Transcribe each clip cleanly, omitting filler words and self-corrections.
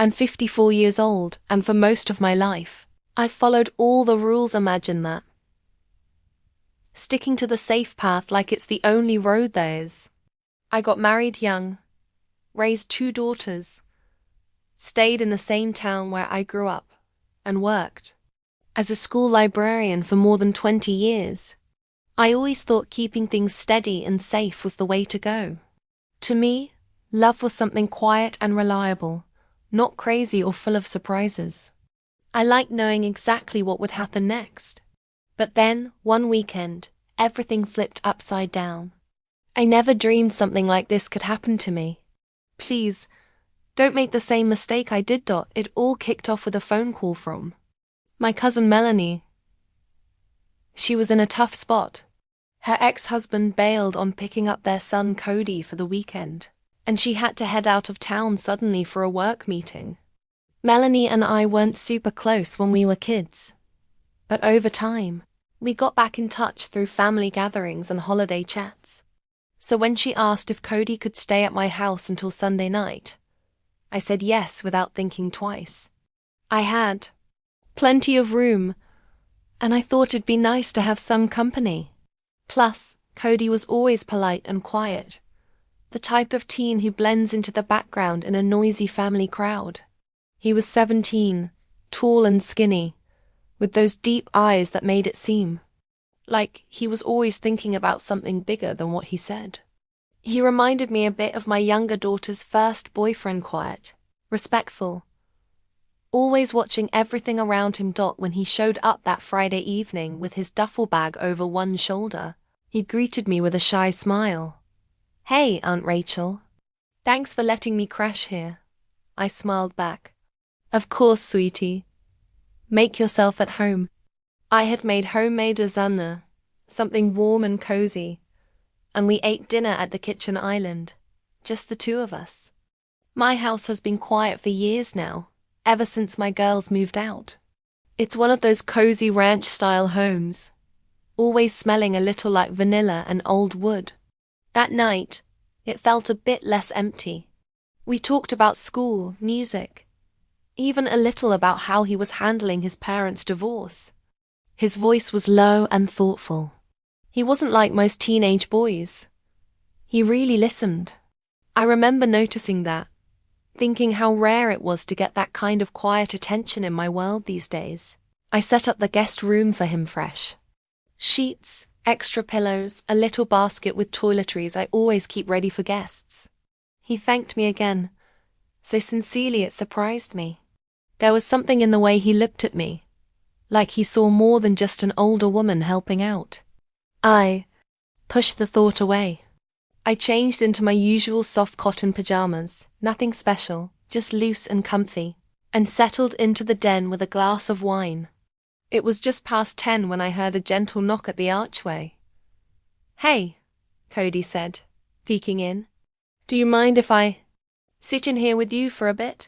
I'm 54 years old, and for most of my life, I've followed all the rules. Imagine that. Sticking to the safe path like it's the only road there is. I got married young, raised 2 daughters, stayed in the same town where I grew up, and worked as a school librarian for more than 20 years. I always thought keeping things steady and safe was the way to go. To me, love was something quiet and reliable, not crazy or full of surprises. I liked knowing exactly what would happen next. But then, one weekend, everything flipped upside down. I never dreamed something like this could happen to me. Please, don't make the same mistake I did. It all kicked off with a phone call from my cousin Melanie. She was in a tough spot. Her ex-husband bailed on picking up their son Cody for the weekend, and she had to head out of town suddenly for a work meeting. Melanie and I weren't super close when we were kids, but over time, we got back in touch through family gatherings and holiday chats. So when she asked if Cody could stay at my house until Sunday night, I said yes without thinking twice. I had plenty of room, and I thought it'd be nice to have some company. Plus, Cody was always polite and quiet, the type of teen who blends into the background in a noisy family crowd. He was 17, tall and skinny, with those deep eyes that made it seem like he was always thinking about something bigger than what he said. He reminded me a bit of my younger daughter's first boyfriend, quiet, respectful, always watching everything around him. When he showed up that Friday evening with his duffel bag over one shoulder, he greeted me with a shy smile. "Hey, Aunt Rachel. Thanks for letting me crash here." I smiled back. "Of course, sweetie. Make yourself at home." I had made homemade lasagna, something warm and cozy, and we ate dinner at the kitchen island, just the 2 of us. My house has been quiet for years now, ever since my girls moved out. It's one of those cozy ranch-style homes, always smelling a little like vanilla and old wood. That night, it felt a bit less empty. We talked about school, music, even a little about how he was handling his parents' divorce. His voice was low and thoughtful. He wasn't like most teenage boys. He really listened. I remember noticing that, thinking how rare it was to get that kind of quiet attention in my world these days. I set up the guest room for him fresh. Sheets, extra pillows, a little basket with toiletries I always keep ready for guests. He thanked me again, so sincerely it surprised me. There was something in the way he looked at me, like he saw more than just an older woman helping out. I pushed the thought away. I changed into my usual soft cotton pajamas, nothing special, just loose and comfy, and settled into the den with a glass of wine. It was just past 10 when I heard a gentle knock at the archway. "Hey," Cody said, peeking in. "Do you mind if I sit in here with you for a bit?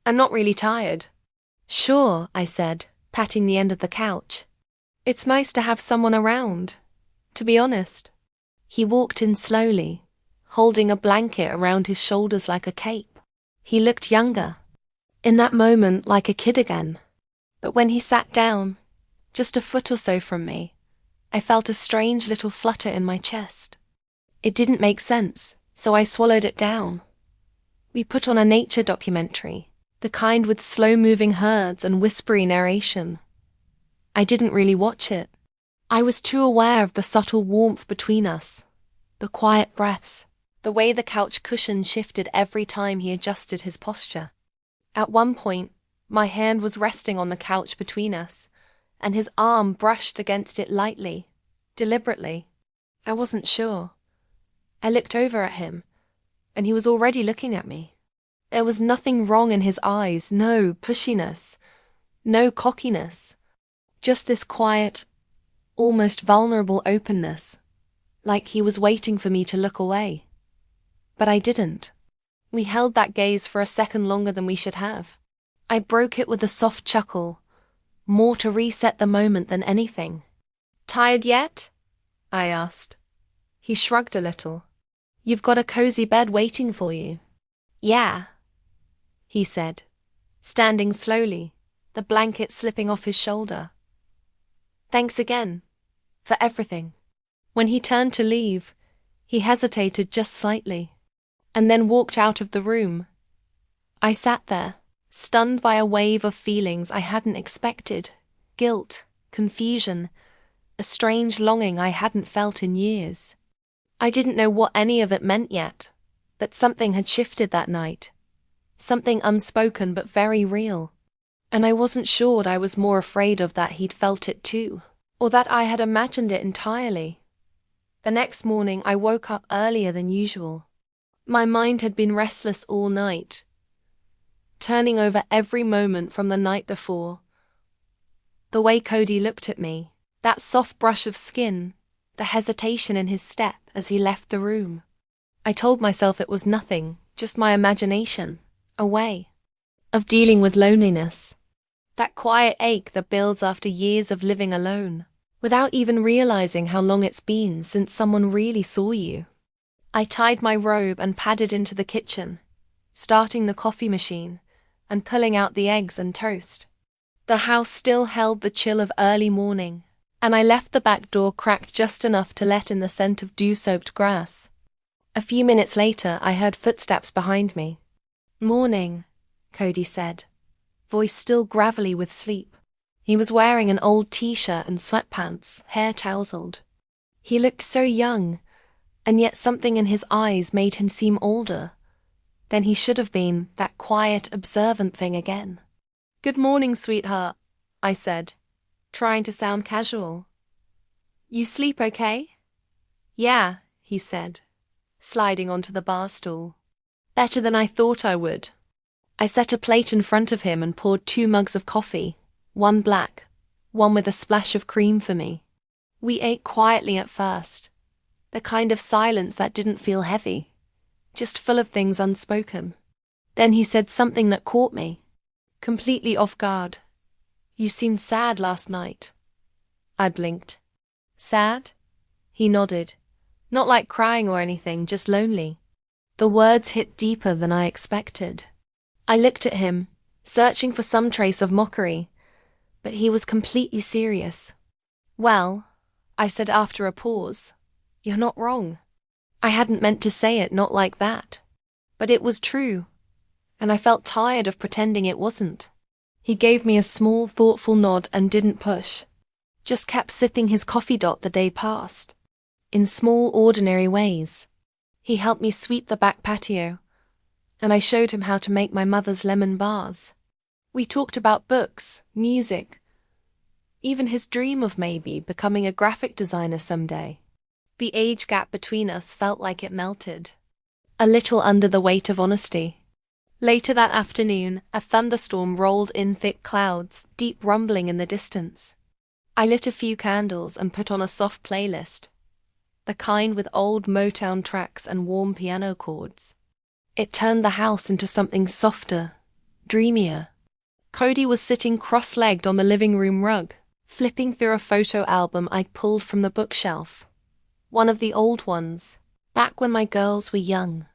I'm not really tired." "Sure," I said, patting the end of the couch. "It's nice to have someone around, to be honest." He walked in slowly, holding a blanket around his shoulders like a cape. He looked younger, in that moment like a kid again. But when he sat down, just a foot or so from me, I felt a strange little flutter in my chest. It didn't make sense, so I swallowed it down. We put on a nature documentary, the kind with slow-moving herds and whispery narration. I didn't really watch it. I was too aware of the subtle warmth between us, the quiet breaths, the way the couch cushion shifted every time he adjusted his posture. At one point, my hand was resting on the couch between us, and his arm brushed against it lightly, deliberately. I wasn't sure. I looked over at him, and he was already looking at me. There was nothing wrong in his eyes, no pushiness, no cockiness, just this quiet, almost vulnerable openness, like he was waiting for me to look away. But I didn't. We held that gaze for a second longer than we should have. I broke it with a soft chuckle, more to reset the moment than anything. "Tired yet?" I asked. He shrugged a little. "You've got a cozy bed waiting for you." "Yeah." he said, standing slowly, the blanket slipping off his shoulder. Thanks again. For everything. When he turned to leave, he hesitated just slightly, and then walked out of the room. I sat there, stunned by a wave of feelings I hadn't expected. Guilt, confusion, a strange longing I hadn't felt in years. I didn't know what any of it meant yet, but something had shifted that night. Something unspoken but very real. And I wasn't sure I was more afraid of that he'd felt it too, or that I had imagined it entirely. The next morning I woke up earlier than usual. My mind had been restless all night, turning over every moment from the night before. The way Cody looked at me, that soft brush of skin, the hesitation in his step as he left the room. I told myself it was nothing, just my imagination, a way of dealing with loneliness. That quiet ache that builds after years of living alone, without even realizing how long it's been since someone really saw you. I tied my robe and padded into the kitchen, starting the coffee machine and pulling out the eggs and toast. The house still held the chill of early morning, and I left the back door cracked just enough to let in the scent of dew-soaked grass. A few minutes later, I heard footsteps behind me. "Morning," Cody said, voice still gravelly with sleep. He was wearing an old t-shirt and sweatpants, hair tousled. He looked so young, and yet something in his eyes made him seem older than he should have been, that quiet, observant thing again. "Good morning, sweetheart," I said, trying to sound casual. "You sleep okay?" "Yeah," he said, sliding onto the bar stool. "Better than I thought I would." I set a plate in front of him and poured 2 mugs of coffee, one black, one with a splash of cream for me. We ate quietly at first, the kind of silence that didn't feel heavy, just full of things unspoken. Then he said something that caught me, completely off guard. "You seemed sad last night." I blinked. "Sad?" He nodded. "Not like crying or anything, just lonely." The words hit deeper than I expected. I looked at him, searching for some trace of mockery, but he was completely serious. "Well," I said after a pause, "you're not wrong." I hadn't meant to say it, not like that. But it was true, and I felt tired of pretending it wasn't. He gave me a small, thoughtful nod and didn't push. Just kept sipping his coffee. The day passed, in small, ordinary ways. He helped me sweep the back patio, and I showed him how to make my mother's lemon bars. We talked about books, music, even his dream of maybe becoming a graphic designer someday. The age gap between us felt like it melted, a little under the weight of honesty. Later that afternoon, a thunderstorm rolled in thick clouds, deep rumbling in the distance. I lit a few candles and put on a soft playlist, the kind with old Motown tracks and warm piano chords. It turned the house into something softer, dreamier. Cody was sitting cross-legged on the living room rug, flipping through a photo album I'd pulled from the bookshelf. One of the old ones, back when my girls were young,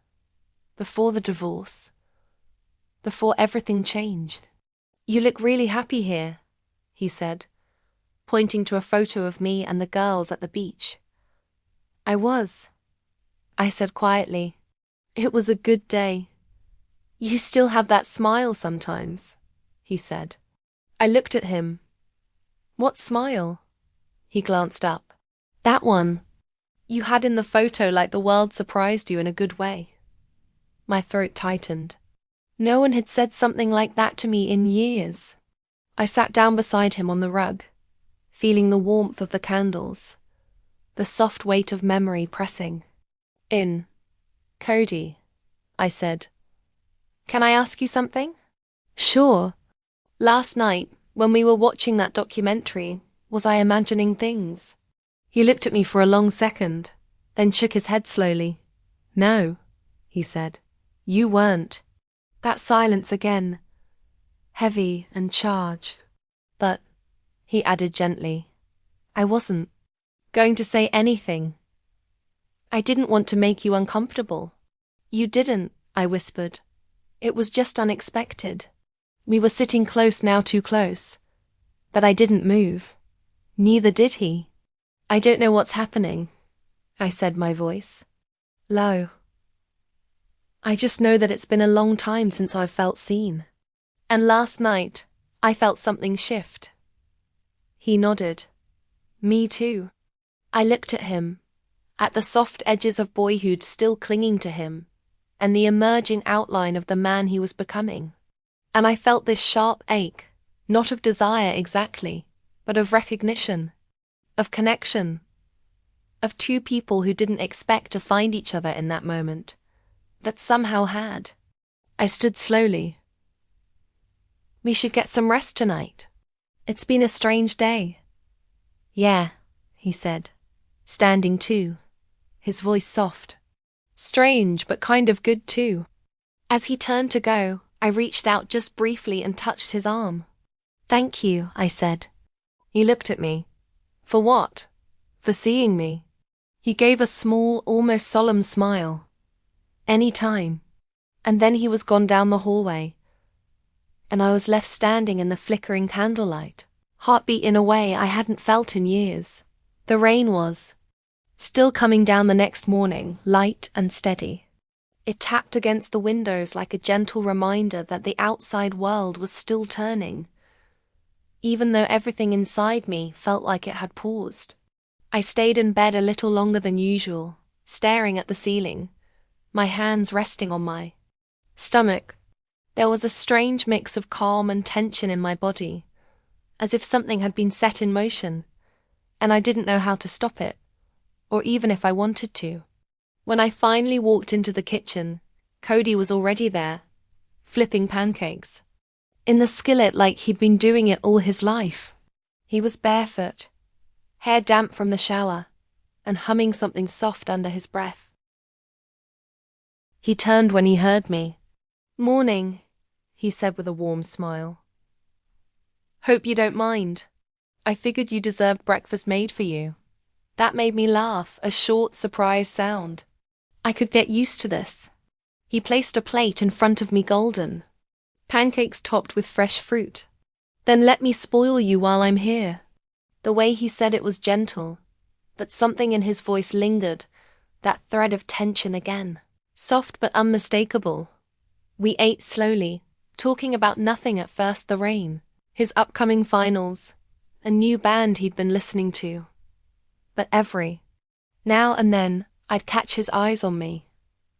before the divorce, before everything changed. "You look really happy here," he said, pointing to a photo of me and the girls at the beach. "I was," I said quietly. "It was a good day." "You still have that smile sometimes," he said. I looked at him. "What smile?" He glanced up. "That one you had in the photo, like the world surprised you in a good way." My throat tightened. No one had said something like that to me in years. I sat down beside him on the rug, feeling the warmth of the candles, the soft weight of memory pressing in. "Cody," I said, "can I ask you something?" "Sure." "Last night, when we were watching that documentary, was I imagining things?" He looked at me for a long second, then shook his head slowly. "No," he said, "you weren't." That silence again, heavy and charged. "But," he added gently, "I wasn't going to say anything. I didn't want to make you uncomfortable." "You didn't," I whispered. It was just unexpected. We were sitting close, now too close. But I didn't move. Neither did he. I don't know what's happening, I said, my voice low. I just know that it's been a long time since I've felt seen. And last night, I felt something shift. He nodded. Me too. I looked at him, at the soft edges of boyhood still clinging to him, and the emerging outline of the man he was becoming. And I felt this sharp ache, not of desire exactly, but of recognition, of connection, of two people who didn't expect to find each other in that moment, that somehow had. I stood slowly. We should get some rest tonight. It's been a strange day. Yeah, he said, standing too, his voice soft. Strange, but kind of good too. As he turned to go, I reached out just briefly and touched his arm. Thank you, I said. He looked at me. For what? For seeing me. He gave a small, almost solemn smile. Any time. And then he was gone down the hallway. And I was left standing in the flickering candlelight, heartbeat in a way I hadn't felt in years. The rain was still coming down the next morning, light and steady. It tapped against the windows like a gentle reminder that the outside world was still turning, even though everything inside me felt like it had paused. I stayed in bed a little longer than usual, staring at the ceiling, my hands resting on my stomach. There was a strange mix of calm and tension in my body, as if something had been set in motion, and I didn't know how to stop it, or even if I wanted to. When I finally walked into the kitchen, Cody was already there, flipping pancakes. In the skillet like he'd been doing it all his life. He was barefoot, hair damp from the shower, and humming something soft under his breath. He turned when he heard me. Morning, he said with a warm smile. Hope you don't mind. I figured you deserved breakfast made for you. That made me laugh, a short, surprised sound. I could get used to this. He placed a plate in front of me, golden. Pancakes topped with fresh fruit. Then let me spoil you while I'm here. The way he said it was gentle, but something in his voice lingered, that thread of tension again. Soft but unmistakable. We ate slowly, talking about nothing at first, the rain, his upcoming finals, a new band he'd been listening to. But now and then, I'd catch his eyes on me,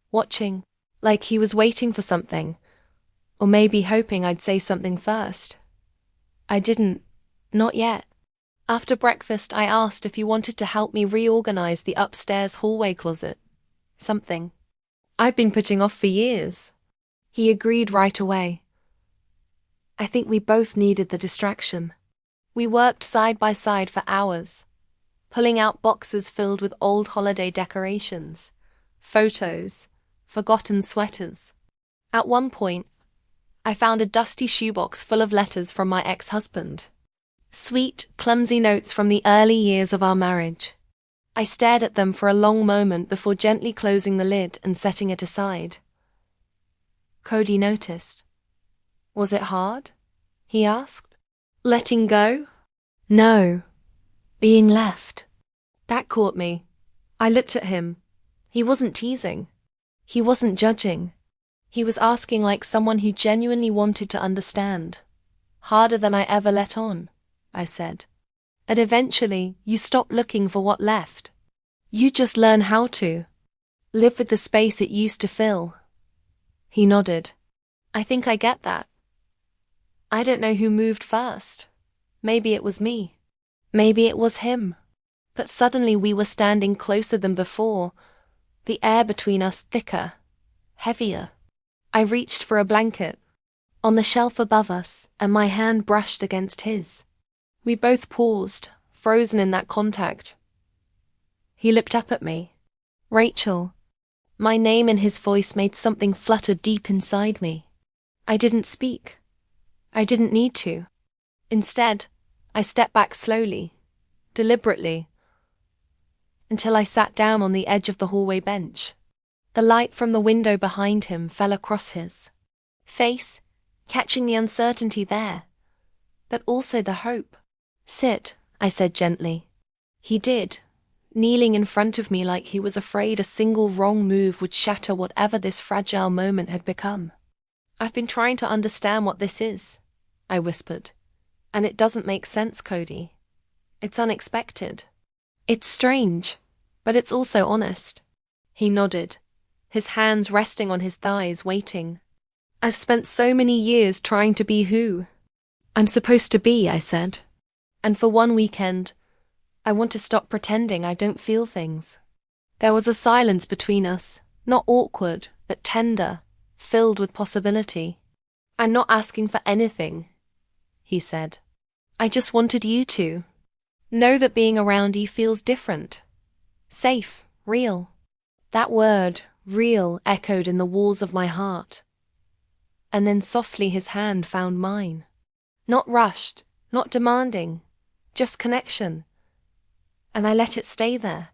watching, like he was waiting for something, or maybe hoping I'd say something first. I didn't, not yet. After breakfast, I asked if he wanted to help me reorganize the upstairs hallway closet. Something I've been putting off for years. He agreed right away. I think we both needed the distraction. We worked side by side for hours, pulling out boxes filled with old holiday decorations, photos, forgotten sweaters. At one point, I found a dusty shoebox full of letters from my ex-husband. Sweet, clumsy notes from the early years of our marriage. I stared at them for a long moment before gently closing the lid and setting it aside. Cody noticed. Was it hard? He asked. Letting go? No. Being left. That caught me. I looked at him. He wasn't teasing. He wasn't judging. He was asking like someone who genuinely wanted to understand. Harder than I ever let on, I said. And eventually, you stop looking for what left. You just learn how to live with the space it used to fill. He nodded. I think I get that. I don't know who moved first. Maybe it was me. Maybe it was him. But suddenly we were standing closer than before, the air between us thicker, heavier. I reached for a blanket on the shelf above us, and my hand brushed against his. We both paused, frozen in that contact. He looked up at me. Rachel. My name in his voice made something flutter deep inside me. I didn't speak. I didn't need to. Instead, I stepped back slowly, deliberately, until I sat down on the edge of the hallway bench. The light from the window behind him fell across his face, catching the uncertainty there, but also the hope. Sit, I said gently. He did, kneeling in front of me like he was afraid a single wrong move would shatter whatever this fragile moment had become. I've been trying to understand what this is, I whispered. And it doesn't make sense, Cody. It's unexpected. It's strange, but it's also honest. He nodded, his hands resting on his thighs, waiting. I've spent so many years trying to be who I'm supposed to be, I said. And for one weekend, I want to stop pretending I don't feel things. There was a silence between us, not awkward, but tender, filled with possibility. I'm not asking for anything, he said. I just wanted you to know that being around you feels different. Safe, real. That word, real, echoed in the walls of my heart. And then softly his hand found mine. Not rushed, not demanding, just connection. And I let it stay there.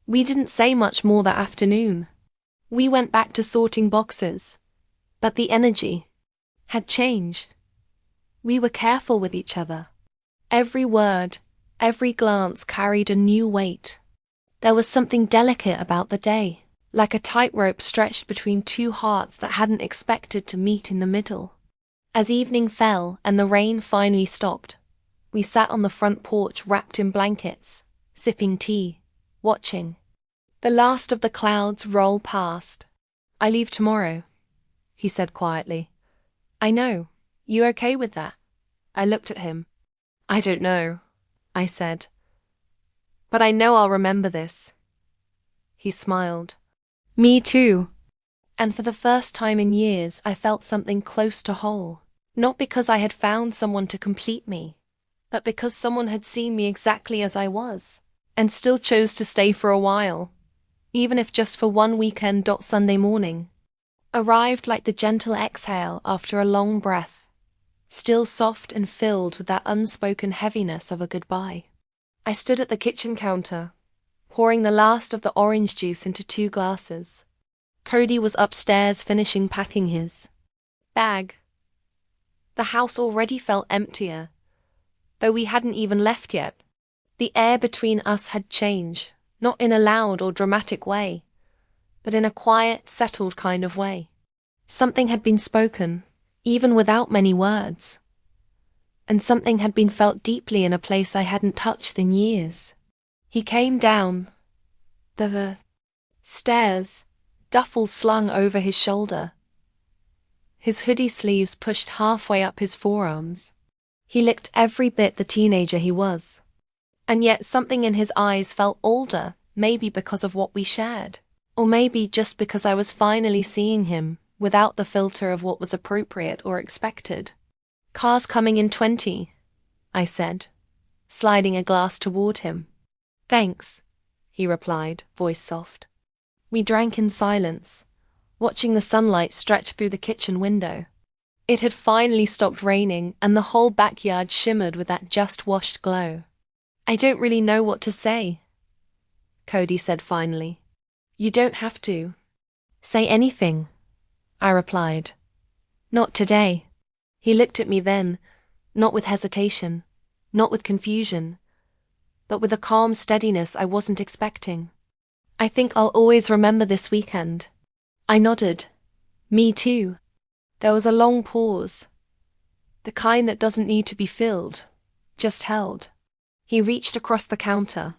We didn't say much more that afternoon. We went back to sorting boxes, but the energy had changed. We were careful with each other. Every word, every glance carried a new weight. There was something delicate about the day, like a tightrope stretched between two hearts that hadn't expected to meet in the middle. As evening fell and the rain finally stopped, we sat on the front porch wrapped in blankets, sipping tea, watching the last of the clouds roll past. I leave tomorrow, he said quietly. I know. You okay with that? I looked at him. I don't know, I said. But I know I'll remember this. He smiled. Me too. And for the first time in years, I felt something close to whole. Not because I had found someone to complete me, but because someone had seen me exactly as I was, and still chose to stay for a while, even if just for one weekend. Sunday morning arrived like the gentle exhale after a long breath, still soft and filled with that unspoken heaviness of a goodbye. I stood at the kitchen counter, pouring the last of the orange juice into 2 glasses. Cody was upstairs finishing packing his bag. The house already felt emptier, though we hadn't even left yet. The air between us had changed, not in a loud or dramatic way, but in a quiet, settled kind of way. Something had been spoken, even without many words. And something had been felt deeply in a place I hadn't touched in years. He came down the stairs, duffel slung over his shoulder, his hoodie sleeves pushed halfway up his forearms. He looked every bit the teenager he was. And yet something in his eyes felt older, maybe because of what we shared. Or maybe just because I was finally seeing him, without the filter of what was appropriate or expected. Car's coming in 20, I said, sliding a glass toward him. Thanks, he replied, voice soft. We drank in silence, watching the sunlight stretch through the kitchen window. It had finally stopped raining, and the whole backyard shimmered with that just-washed glow. I don't really know what to say, Cody said finally. You don't have to say anything, I replied. Not today. He looked at me then, not with hesitation, not with confusion, but with a calm steadiness I wasn't expecting. I think I'll always remember this weekend. I nodded. Me too. There was a long pause, the kind that doesn't need to be filled, just held. He reached across the counter,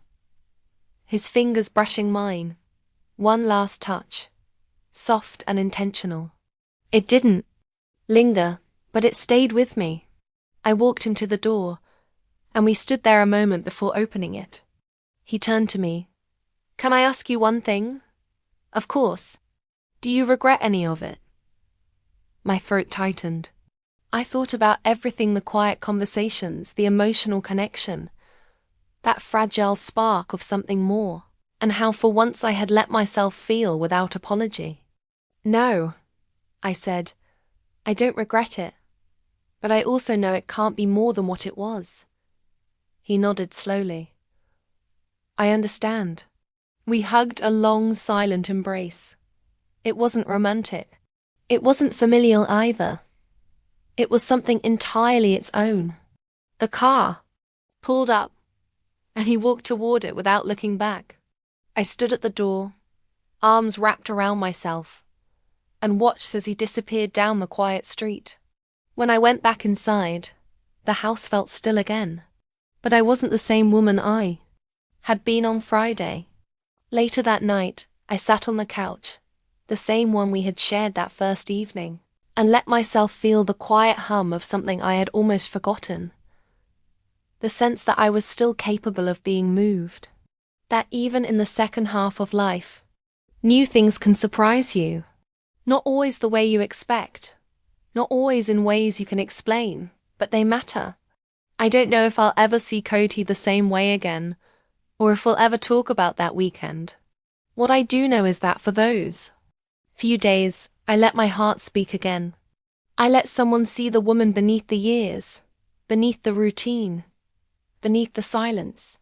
his fingers brushing mine. One last touch, soft and intentional. It didn't linger, but it stayed with me. I walked him to the door, and we stood there a moment before opening it. He turned to me. Can I ask you one thing? Of course. Do you regret any of it? My throat tightened. I thought about everything, the quiet conversations, the emotional connection, that fragile spark of something more, and how for once I had let myself feel without apology. No, I said, I don't regret it, but I also know it can't be more than what it was. He nodded slowly. I understand. We hugged a long, silent embrace. It wasn't romantic. It wasn't familial either. It was something entirely its own. The car pulled up, and he walked toward it without looking back. I stood at the door, arms wrapped around myself, and watched as he disappeared down the quiet street. When I went back inside, the house felt still again. But I wasn't the same woman I had been on Friday. Later that night, I sat on the couch, the same one we had shared that first evening, and let myself feel the quiet hum of something I had almost forgotten. The sense that I was still capable of being moved. That even in the second half of life, new things can surprise you. Not always the way you expect. Not always in ways you can explain, but they matter. I don't know if I'll ever see Cody the same way again, or if we'll ever talk about that weekend. What I do know is that for those few days, I let my heart speak again. I let someone see the woman beneath the years, beneath the routine, beneath the silence.